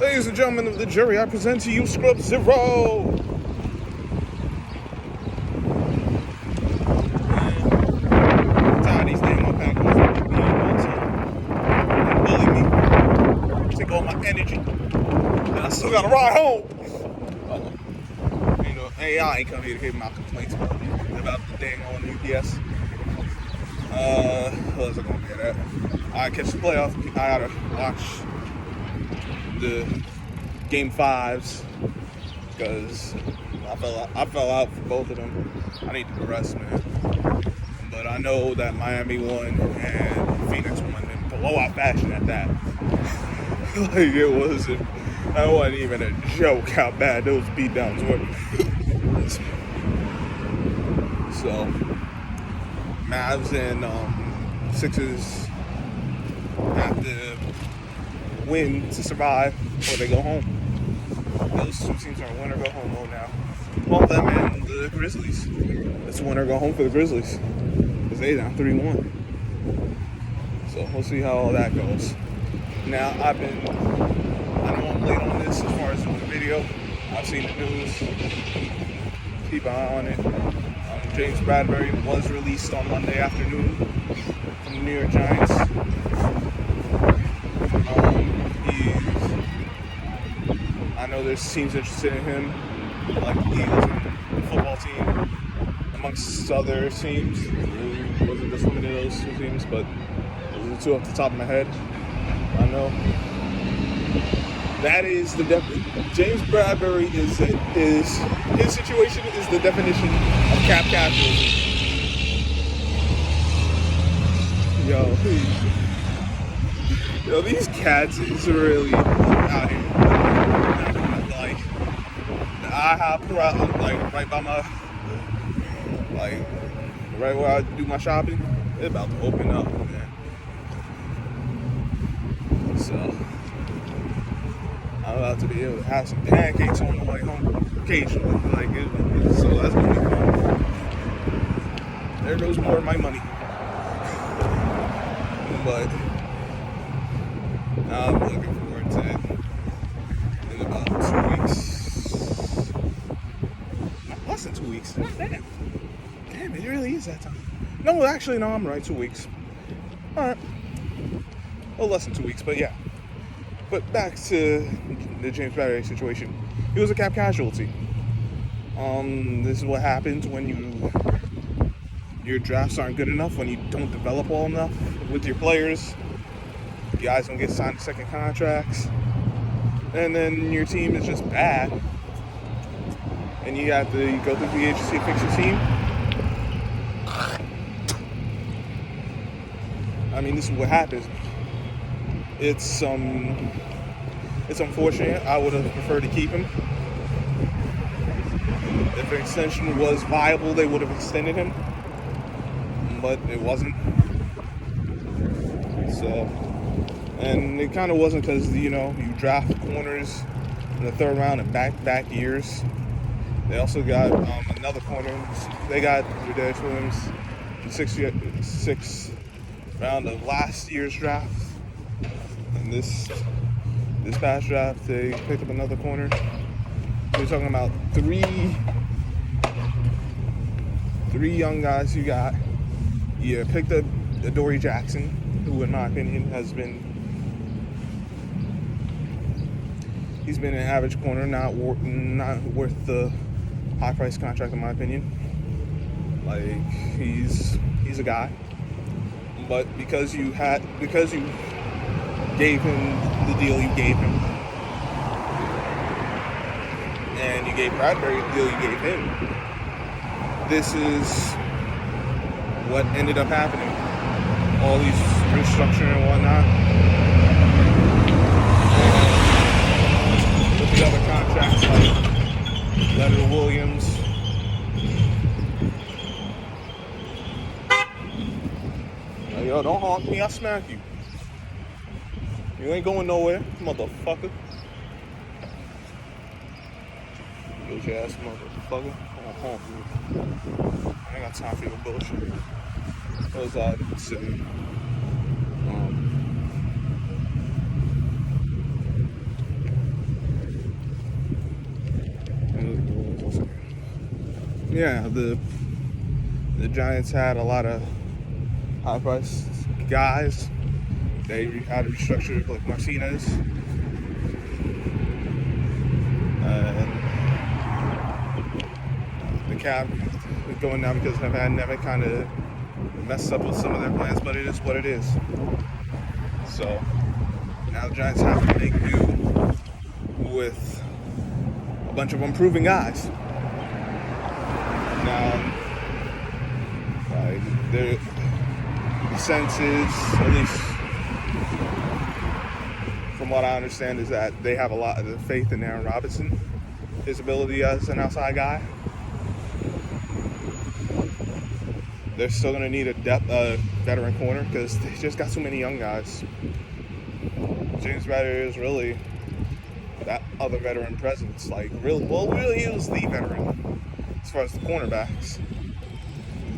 Ladies and gentlemen of the jury, I present to you Scrub Zero. I'm tired of these damn Packers bully me, take all my energy, and I still gotta ride home. You know, AI ain't come here to hear my complaints about the dang on UPS. What else I gonna get at? I catch the playoff. I gotta watch the game 5s because I fell out for both of them. I need to rest, man. But I know that Miami won and Phoenix won in blowout fashion at that. Like it wasn't even a joke how bad those beatdowns were. So Mavs and Sixers have to win to survive or they go home. Those two teams are win or go home mode now. Well, them and the Grizzlies. It's win or go home for the Grizzlies. Because they down 3-1. So we'll see how all that goes. Now, I know I'm late on this as far as the video. I've seen the news. Keep an eye on it. James Bradberry was released on Monday afternoon from the New York Giants. I know there's teams interested in him, like the Eagles and the football team, amongst other teams. It wasn't just limited to those two teams, but those are the two off the top of my head. I know. That is the James Bradberry is his situation is the definition of cap casualty. Yo, these cats is really out here. Like, the IHOP right by my, right where I do my shopping, it's about to open up, man. So I'm about to be able to have some pancakes on the way home occasionally. So that's gonna be fun. There goes more of my money. But I'm looking forward to it in about 2 weeks. Less than 2 weeks. Damn, it really is that time. No, actually, no, I'm right. 2 weeks. All right. Well, less than 2 weeks, but yeah. But back to the James Bradberry situation. He was a cap casualty. This is what happens when your drafts aren't good enough, when you don't develop well enough with your players. You guys don't get signed to second contracts. And then your team is just bad. And you have to go through the agency to fix your team. I mean, this is what happens. It's unfortunate. I would have preferred to keep him. If an extension was viable, they would have extended him. But it wasn't. So, and it kind of wasn't because, you draft corners in the 3rd round in back-to-back years. They also got another corner. They got Relased Williams in the 6th round of last year's draft. And this past draft, they picked up another corner. We're talking about three young guys you got. You picked up Adoree Jackson, who in my opinion he's been an average corner, not worth the high price contract in my opinion. Like he's a guy. But because you gave him the deal you gave him, and you gave Bradberry the deal you gave him, this is what ended up happening. All these restructuring and whatnot. And with the other contracts like Leonard Williams, yo, don't honk me, I'll smack you. You ain't going nowhere, motherfucker. Bitch ass motherfucker. Don't honk me. I ain't got time for your bullshit. What was I saying? yeah, the Giants had a lot of high-priced guys. They had to restructure like Martinez. The cap is going down because the pandemic kind of messed up with some of their plans, but it is what it is. So now the Giants have to make do with a bunch of improving guys. Now, the sense is, at least from what I understand, is that they have a lot of faith in Aaron Robinson, his ability as an outside guy. They're still going to need a veteran corner because they just got so many young guys. James Bradberry is really that other veteran presence. Like, really he was the veteran as far as the cornerbacks.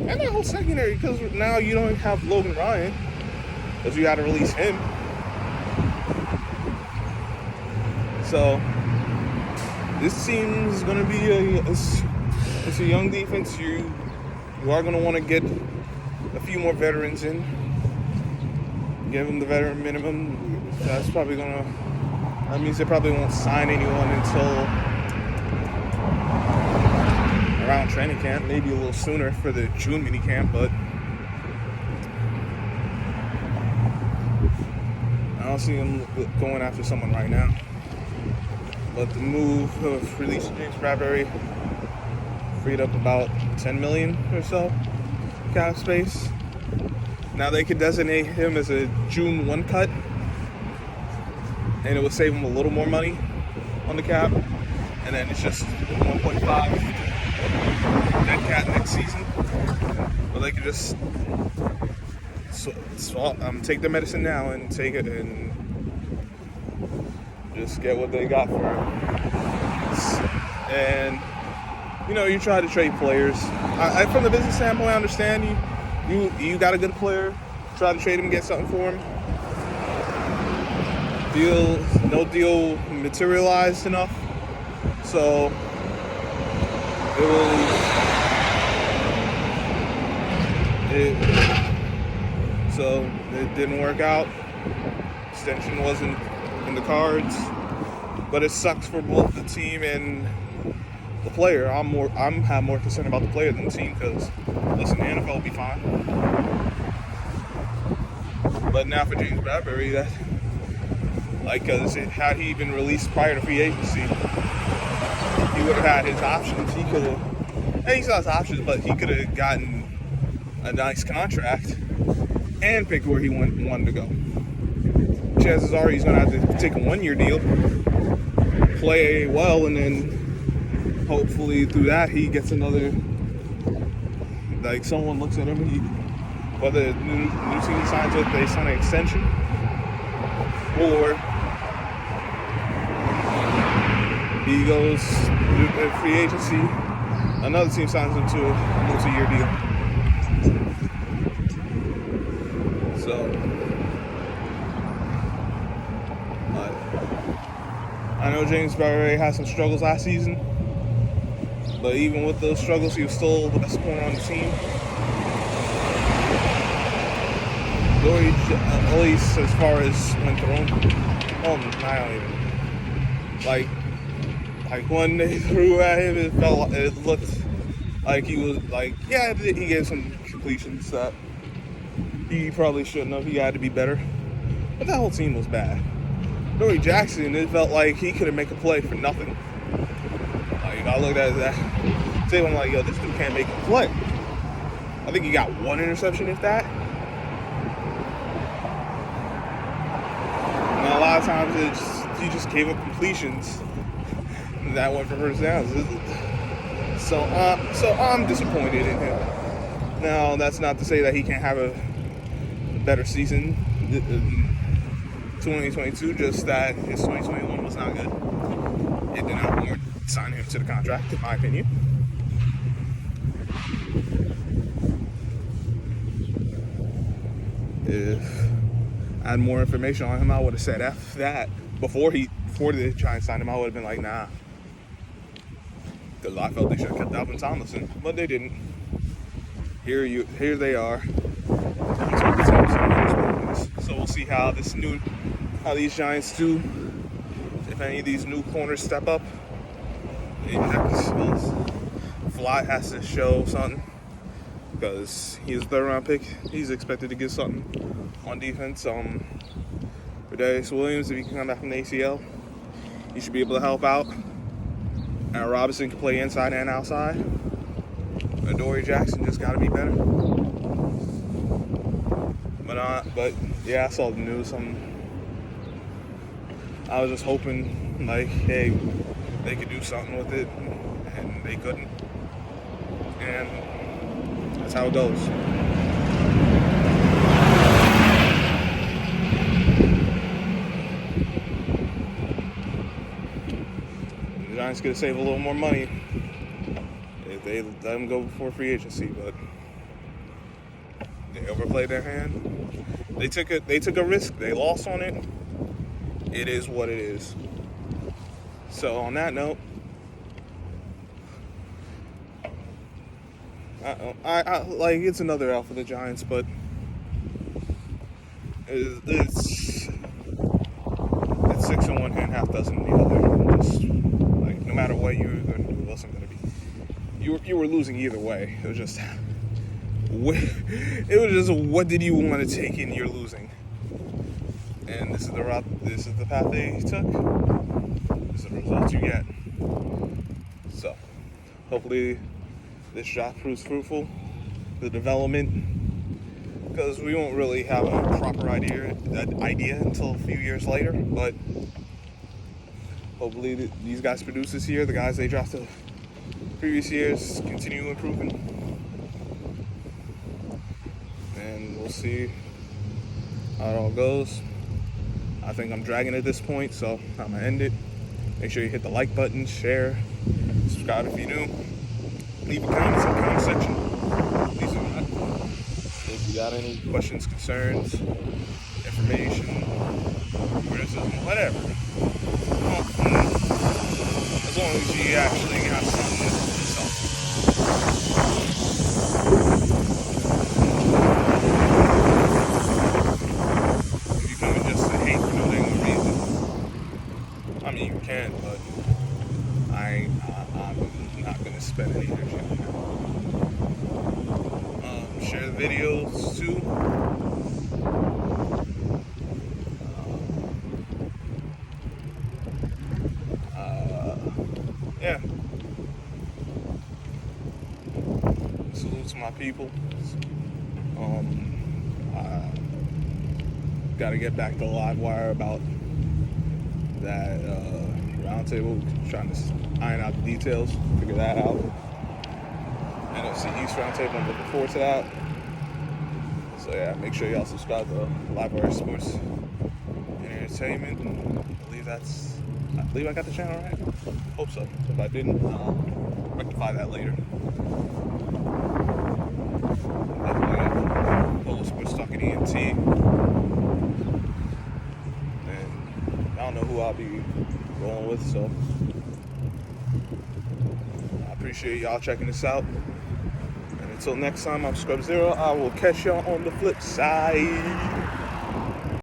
And that whole secondary, because now you don't have Logan Ryan, because you had to release him. So this team's going to be it's a young defense. You are going to want to get a few more veterans in. Give them the veteran minimum. That's probably going to... That means they probably won't sign anyone until around training camp, maybe a little sooner for the June mini camp, but I don't see them going after someone right now. But the move of releasing James Bradberry freed up about $10 million or so cap space. Now they could designate him as a June 1 cut, and it would save him a little more money on the cap, and then it's just 1.5 dead cat next season. But they could just take their medicine now and take it and just get what they got for it. And you try to trade players. From the business standpoint, I understand you got a good player. Try to trade him and get something for him. No deal materialized enough, so it didn't work out. Extension wasn't in the cards, but it sucks for both the team and the player. I'm more concerned about the player than the team, because listen, the NFL will be fine. But now for James Bradberry, because had he been released prior to free agency, he would have had his options. He still has options, but he could have gotten a nice contract and picked where he wanted to go. Chances are he's going to have to take a 1-year deal, play well, and then hopefully through that he gets another, someone looks at him, whether the new team he signs with, they sign an extension, or he goes to free agency, another team signs him to a multi-year deal. So, I know James Bradberry had some struggles last season, but even with those struggles, he was still the best corner on the team. At least as far as when thrown. I don't even. Like when they threw at him, it looked like he was he gave some completions that he probably shouldn't have. He had to be better. But that whole team was bad. Dory Jackson, it felt like he couldn't make a play for nothing. I looked at that tape, I'm like, yo, this dude can't make a play. I think he got one interception, if that. And a lot of times he just gave up completions that went for first downs. So I'm disappointed in him. Now, that's not to say that he can't have a better season in 2022, just that his 2021 was not good. It did not warrant signing him to the contract, in my opinion. If I had more information on him, I would have said F that. Before the Giants signed him, I would have been like, nah. because I felt they should have kept Alvin Tomlinson, but they didn't. Here they are. So we'll see how these Giants do. If any of these new corners step up, Fly has to show something because he's a third-round pick. He's expected to get something on defense. Bradberry Williams, if he can come back from the ACL, he should be able to help out. And Robinson can play inside and outside. And Dory Jackson just got to be better. But yeah, I saw the news. I was just hoping, like, hey, they could do something with it, and they couldn't. And that's how it goes. The Giants could save a little more money if they let them go before free agency, but they overplayed their hand. They took a risk. They lost on it. It is what it is. So on that note, I like, it's another L for the Giants, but it's 6 in one hand, half dozen in the other. Just like, no matter what you were going to do, it wasn't going to be. You were losing either way. It was just what did you want to take in? You're losing, and this is the route. This is the path they took. This is the results you get. So hopefully this draft proves fruitful. The development, because we won't really have a proper idea until a few years later. But hopefully these guys produce this year. The guys they drafted previous years continue improving, and we'll see how it all goes. I think I'm dragging at this point, so I'm gonna end it. Make sure you hit the like button, share, subscribe if you're new. Leave a comment in the comment section. Please do that. If you got any questions, concerns, information, criticism, whatever. As long as you actually got something to yourself. If you come in just to hate for no dang reason, I mean, you can, but I'm not going to spend any energy on that. Share the videos too. Yeah. Salute to my people. Got to get back to the live wire about that roundtable, trying to iron out the details, figure that out. NFC East roundtable, I'm looking forward to that. So yeah, make sure y'all subscribe to Live Wire Sports and Entertainment. I believe I got the channel right. Hope so. If I didn't, I'll rectify that later. Definitely got Polo Sports Talking ENT. And I don't know who I'll be rolling with, so I appreciate y'all checking this out. And until next time, I'm Scrub Zero. I will catch y'all on the flip side.